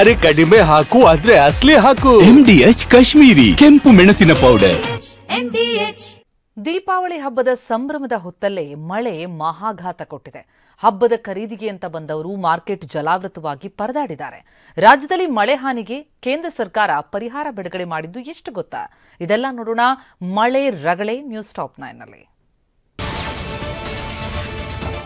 ಅರೆ ಕಡಿಮೆ ಹಾಕು ಆದ್ರೆ ಅಸಲಿ ಹಾಕು. MDH ಕಾಶ್ಮೀರಿ ಕೆಂಪು ಮೆಣಸಿನ ಪೌಡರ್. ದೀಪಾವಳಿ ಹಬ್ಬದ ಸಂಭ್ರಮದ ಹೊತ್ತಲ್ಲೇ ಮಳೆ ಮಹಾಘಾತ ಕೊಟ್ಟಿದೆ. ಹಬ್ಬದ ಖರೀದಿಗೆ ಅಂತ ಬಂದವರು ಮಾರ್ಕೆಟ್ ಜಲಾವೃತವಾಗಿ ಪರದಾಡಿದ್ದಾರೆ. ರಾಜ್ಯದಲ್ಲಿ ಮಳೆ ಹಾನಿಗೆ ಕೇಂದ್ರ ಸರ್ಕಾರ ಪರಿಹಾರ ಬಿಡುಗಡೆ ಮಾಡಿದ್ದು ಎಷ್ಟು ಗೊತ್ತಾ? ಇದೆಲ್ಲ ನೋಡೋಣ ಮಳೆ ರಗಳೆ ನ್ಯೂಸ್ ಟಾಪ್ 9 ನಲ್ಲಿ.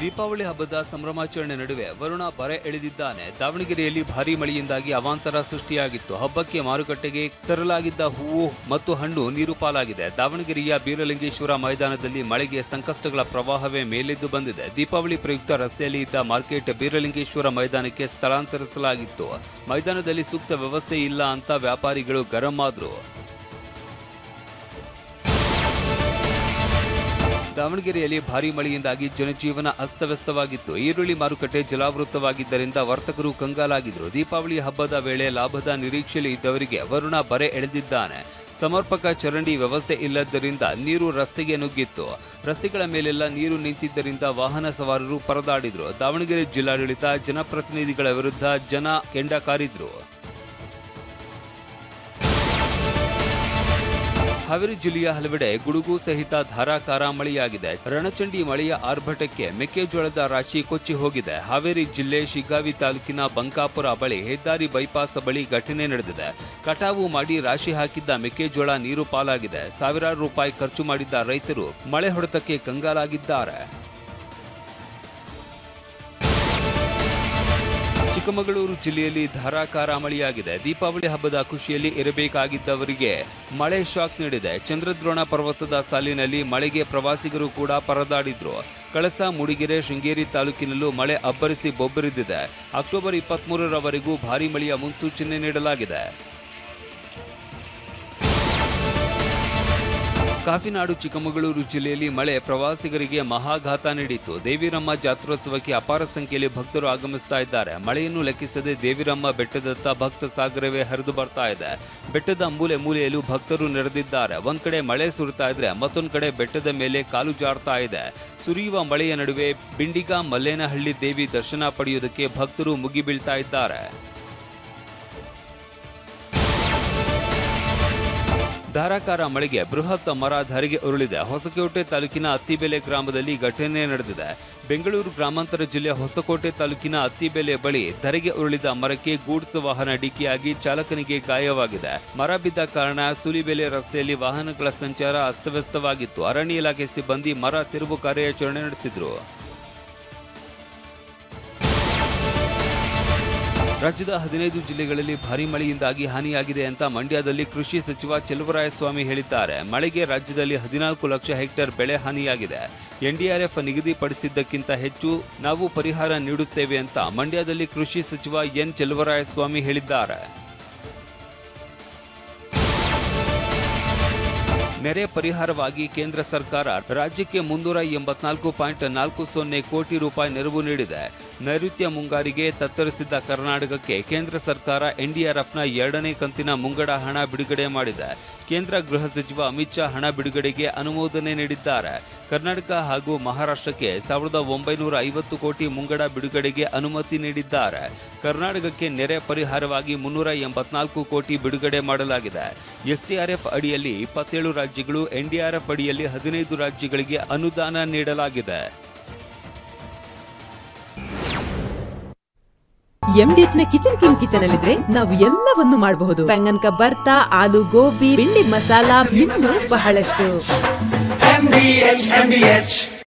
ದೀಪಾವಳಿ ಹಬ್ಬದ ಸಂಭ್ರಮಾಚರಣೆ ನಡುವೆ ವರುಣ ಬರೆ ಎಳೆದಿದ್ದಾನೆ. ದಾವಣಗೆರೆಯಲ್ಲಿ ಭಾರೀ ಮಳೆಯಿಂದಾಗಿ ಅವಾಂತರ ಸೃಷ್ಟಿಯಾಗಿತ್ತು. ಹಬ್ಬಕ್ಕೆ ಮಾರುಕಟ್ಟೆಗೆ ತರಲಾಗಿದ್ದ ಹೂವು ಮತ್ತು ಹಣ್ಣು ನೀರು ಪಾಲಾಗಿದೆ. ದಾವಣಗೆರೆಯ ಬೀರಲಿಂಗೇಶ್ವರ ಮೈದಾನದಲ್ಲಿ ಮಳೆಗೆ ಸಂಕಷ್ಟಗಳ ಪ್ರವಾಹವೇ ಮೇಲೆದ್ದು ಬಂದಿದೆ. ದೀಪಾವಳಿ ಪ್ರಯುಕ್ತ ರಸ್ತೆಯಲ್ಲಿ ಇದ್ದ ಮಾರ್ಕೆಟ್ ಬೀರಲಿಂಗೇಶ್ವರ ಮೈದಾನಕ್ಕೆ ಸ್ಥಳಾಂತರಿಸಲಾಗಿತ್ತು. ಮೈದಾನದಲ್ಲಿ ಸೂಕ್ತ ವ್ಯವಸ್ಥೆ ಇಲ್ಲ ಅಂತ ವ್ಯಾಪಾರಿಗಳು ಗರಂ ಆದ್ರು. ದಾವಣಗೆರೆಯಲ್ಲಿ ಭಾರೀ ಮಳೆಯಿಂದಾಗಿ ಜನಜೀವನ ಅಸ್ತವ್ಯಸ್ತವಾಗಿತ್ತು. ಈರುಳ್ಳಿ ಮಾರುಕಟ್ಟೆ ಜಲಾವೃತವಾಗಿದ್ದರಿಂದ ವರ್ತಕರು ಕಂಗಾಲಾಗಿದ್ರು. ದೀಪಾವಳಿ ಹಬ್ಬದ ವೇಳೆ ಲಾಭದ ನಿರೀಕ್ಷೆಯಲ್ಲಿ ಇದ್ದವರಿಗೆ ವರುಣ ಬರೆ ಎಳೆದಿದ್ದಾನೆ. ಸಮರ್ಪಕ ಚರಂಡಿ ವ್ಯವಸ್ಥೆ ಇಲ್ಲದ್ದರಿಂದ ನೀರು ರಸ್ತೆಗೆ ನುಗ್ಗಿತ್ತು. ರಸ್ತೆಗಳ ಮೇಲೆಲ್ಲ ನೀರು ನಿಂತಿದ್ದರಿಂದ ವಾಹನ ಸವಾರರು ಪರದಾಡಿದ್ರು. ದಾವಣಗೆರೆ ಜಿಲ್ಲಾಡಳಿತ ಜನಪ್ರತಿನಿಧಿಗಳ ವಿರುದ್ಧ ಜನ ಕೆಂಡ ಕಾರಿದ್ರು. ಹಾವೇರಿ ಜಿಲ್ಲೆಯ ಹಲವೆಡೆ ಗುಡುಗು ಸಹಿತ ಧಾರಾಕಾರ ಮಳೆಯಾಗಿದೆ. ರಣಚಂಡಿ ಮಳೆಯ ಆರ್ಭಟಕ್ಕೆ ಮೆಕ್ಕೆಜೋಳದ ರಾಶಿ ಕೊಚ್ಚಿ ಹೋಗಿದೆ. ಹಾವೇರಿ ಜಿಲ್ಲೆ ಶಿಗ್ಗಾವಿ ತಾಲೂಕಿನ ಬಂಕಾಪುರ ಬಳಿ ಹೆದ್ದಾರಿ ಬೈಪಾಸ್ ಬಳಿ ಘಟನೆ ನಡೆದಿದೆ. ಕಟಾವು ಮಾಡಿ ರಾಶಿ ಹಾಕಿದ್ದ ಮೆಕ್ಕೆಜೋಳ ನೀರು ಪಾಲಾಗಿದೆ. ಸಾವಿರಾರು ರೂಪಾಯಿ ಖರ್ಚು ಮಾಡಿದ್ದ ರೈತರು ಮಳೆ ಹೊಡೆತಕ್ಕೆ ಕಂಗಾಲಾಗಿದ್ದಾರೆ. ಚಿಕ್ಕಮಗಳೂರು ಜಿಲ್ಲೆಯಲ್ಲಿ ಧಾರಾಕಾರ ಮಳೆಯಾಗಿದೆ. ದೀಪಾವಳಿ ಹಬ್ಬದ ಖುಷಿಯಲ್ಲಿ ಇರಬೇಕಾಗಿದ್ದವರಿಗೆ ಮಳೆ ಶಾಕ್ ನೀಡಿದೆ. ಚಂದ್ರದ್ರೋಣ ಪರ್ವತದ ಸಾಲಿನಲ್ಲಿ ಮಳೆಗೆ ಪ್ರವಾಸಿಗರು ಕೂಡ ಪರದಾಡಿದ್ರು. ಕಳಸ, ಮೂಡಿಗೆರೆ, ಶೃಂಗೇರಿ ತಾಲೂಕಿನಲ್ಲೂ ಮಳೆ ಅಬ್ಬರಿಸಿ ಬೊಬ್ಬರಿದಿದೆ. ಅಕ್ಟೋಬರ್ 23ರವರೆಗೂ ಭಾರೀ ಮಳೆಯ ಮುನ್ಸೂಚನೆ ನೀಡಲಾಗಿದೆ. ಕಾಫಿನಾಡು ಚಿಕ್ಕಮಗಳೂರು ಜಿಲ್ಲೆಯಲ್ಲಿ ಮಳೆ ಪ್ರವಾಸಿಗರಿಗೆ ಮಹಾಘಾತ ನೀಡಿತ್ತು. ದೇವಿರಮ್ಮ ಜಾತ್ರೋತ್ಸವಕ್ಕೆ ಅಪಾರ ಸಂಖ್ಯೆಯಲ್ಲಿ ಭಕ್ತರು ಆಗಮಿಸ್ತಾ ಇದ್ದಾರೆ. ಮಳೆಯನ್ನು ಲೆಕ್ಕಿಸದೆ ದೇವಿರಮ್ಮ ಬೆಟ್ಟದತ್ತ ಭಕ್ತ ಸಾಗರವೇ ಹರಿದು ಬರ್ತಾ ಇದೆ. ಬೆಟ್ಟದ ಮೂಲೆ ಮೂಲೆಯಲ್ಲೂ ಭಕ್ತರು ನೆರೆದಿದ್ದಾರೆ. ಒಂದ್ ಕಡೆ ಮಳೆ ಸುರಿತಾ ಇದ್ರೆ ಮತ್ತೊಂದು ಕಡೆ ಬೆಟ್ಟದ ಮೇಲೆ ಕಾಲು ಜಾರ್ತಾ ಇದೆ. ಸುರಿಯುವ ಮಳೆಯ ನಡುವೆ ಬಿಂಡಿಗ ಮಲ್ಲೇನಹಳ್ಳಿ ದೇವಿ ದರ್ಶನ ಪಡೆಯುವುದಕ್ಕೆ ಭಕ್ತರು ಮುಗಿಬೀಳ್ತಾ ಇದ್ದಾರೆ. ಧಾರಾಕಾರ ಮಳೆಗೆ ಬೃಹತ್ ಮರ ಧರೆಗೆ ಉರುಳಿದೆ. ಹೊಸಕೋಟೆ ತಾಲೂಕಿನ ಅತ್ತಿಬೆಲೆ ಗ್ರಾಮದಲ್ಲಿ ಘಟನೆ ನಡೆದಿದೆ. ಬೆಂಗಳೂರು ಗ್ರಾಮಾಂತರ ಜಿಲ್ಲೆ ಹೊಸಕೋಟೆ ತಾಲೂಕಿನ ಅತ್ತಿಬೆಲೆ ಬಳಿ ಧರೆಗೆ ಉರುಳಿದ ಮರಕ್ಕೆ ಗೂಡ್ಸ್ ವಾಹನ ಡಿಕ್ಕಿಯಾಗಿ ಚಾಲಕನಿಗೆ ಗಾಯವಾಗಿದೆ. ಮರ ಬಿದ್ದ ಕಾರಣ ಸೂಲಿಬೆಲೆ ರಸ್ತೆಯಲ್ಲಿ ವಾಹನಗಳ ಸಂಚಾರ ಅಸ್ತವ್ಯಸ್ತವಾಗಿತ್ತು. ಅರಣ್ಯ ಇಲಾಖೆ ಸಿಬ್ಬಂದಿ ಮರ ತಿರುವು ಕಾರ್ಯಾಚರಣೆ ನಡೆಸಿದ್ರು. ರಾಜ್ಯದ 15 ಜಿಲ್ಲೆಗಳಲ್ಲಿ ಭಾರೀ ಮಳೆಯಿಂದಾಗಿ ಹಾನಿಯಾಗಿದೆ ಅಂತ ಮಂಡ್ಯದಲ್ಲಿ ಕೃಷಿ ಸಚಿವ ಚೆಲುವರಾಯಸ್ವಾಮಿ ಹೇಳಿದ್ದಾರೆ. ಮಳೆಗೆ ರಾಜ್ಯದಲ್ಲಿ 14 ಲಕ್ಷ ಹೆಕ್ಟೇರ್ ಬೆಳೆ ಹಾನಿಯಾಗಿದೆ. NDRF ನಿಗದಿಪಡಿಸಿದ್ದಕ್ಕಿಂತ ಹೆಚ್ಚು ನಾವು ಪರಿಹಾರ ನೀಡುತ್ತೇವೆ ಅಂತ ಮಂಡ್ಯದಲ್ಲಿ ಕೃಷಿ ಸಚಿವ ಎನ್ ಚೆಲುವರಾಯಸ್ವಾಮಿ ಹೇಳಿದ್ದಾರೆ. ನೆರೆ ಪರಿಹಾರವಾಗಿ ಕೇಂದ್ರ ಸರ್ಕಾರ ರಾಜ್ಯಕ್ಕೆ 384.40 ಕೋಟಿ ರೂಪಾಯಿ ನೆರವು ನೀಡಿದೆ. ನೈಋತ್ಯ ಮುಂಗಾರಿಗೆ ತತ್ತರಿಸಿದ್ದ ಕರ್ನಾಟಕಕ್ಕೆ ಕೇಂದ್ರ ಸರ್ಕಾರ NDRFನ 2ನೇ ಕಂತಿನ ಮುಂಗಡ ಹಣ ಬಿಡುಗಡೆ ಮಾಡಿದೆ. ಕೇಂದ್ರ ಗೃಹ ಸಚಿವ ಅಮಿತ್ ಶಾ ಹಣ ಬಿಡುಗಡೆಗೆ ಅನುಮೋದನೆ ನೀಡಿದ್ದಾರೆ. ಕರ್ನಾಟಕ ಹಾಗೂ ಮಹಾರಾಷ್ಟ್ರಕ್ಕೆ 1950 ಕೋಟಿ ಮುಂಗಡ ಬಿಡುಗಡೆಗೆ ಅನುಮತಿ ನೀಡಿದ್ದಾರೆ. ಕರ್ನಾಟಕಕ್ಕೆ ನೆರೆ ಪರಿಹಾರವಾಗಿ 384 ಕೋಟಿ ಬಿಡುಗಡೆ ಮಾಡಲಾಗಿದೆ. SDRF ಅಡಿಯಲ್ಲಿ 27 ರಾಜ್ಯಗಳು, NDRF ಅಡಿಯಲ್ಲಿ 15 ರಾಜ್ಯಗಳಿಗೆ ಅನುದಾನ ನೀಡಲಾಗಿದೆ. MDH ನ ಕಿಚನ್ ಅಲ್ಲಿದ್ರೆ ನಾವು ಎಲ್ಲವನ್ನು ಮಾಡಬಹುದು. ಬೆಂಗನ್ ಕಾ ಭರ್ತಾ, ಆಲೂ ಗೋಬಿ, ಭಿಂಡಿ ಮಸಾಲಾ, ಇನ್ನೂ ಬಹಳಷ್ಟು. MDH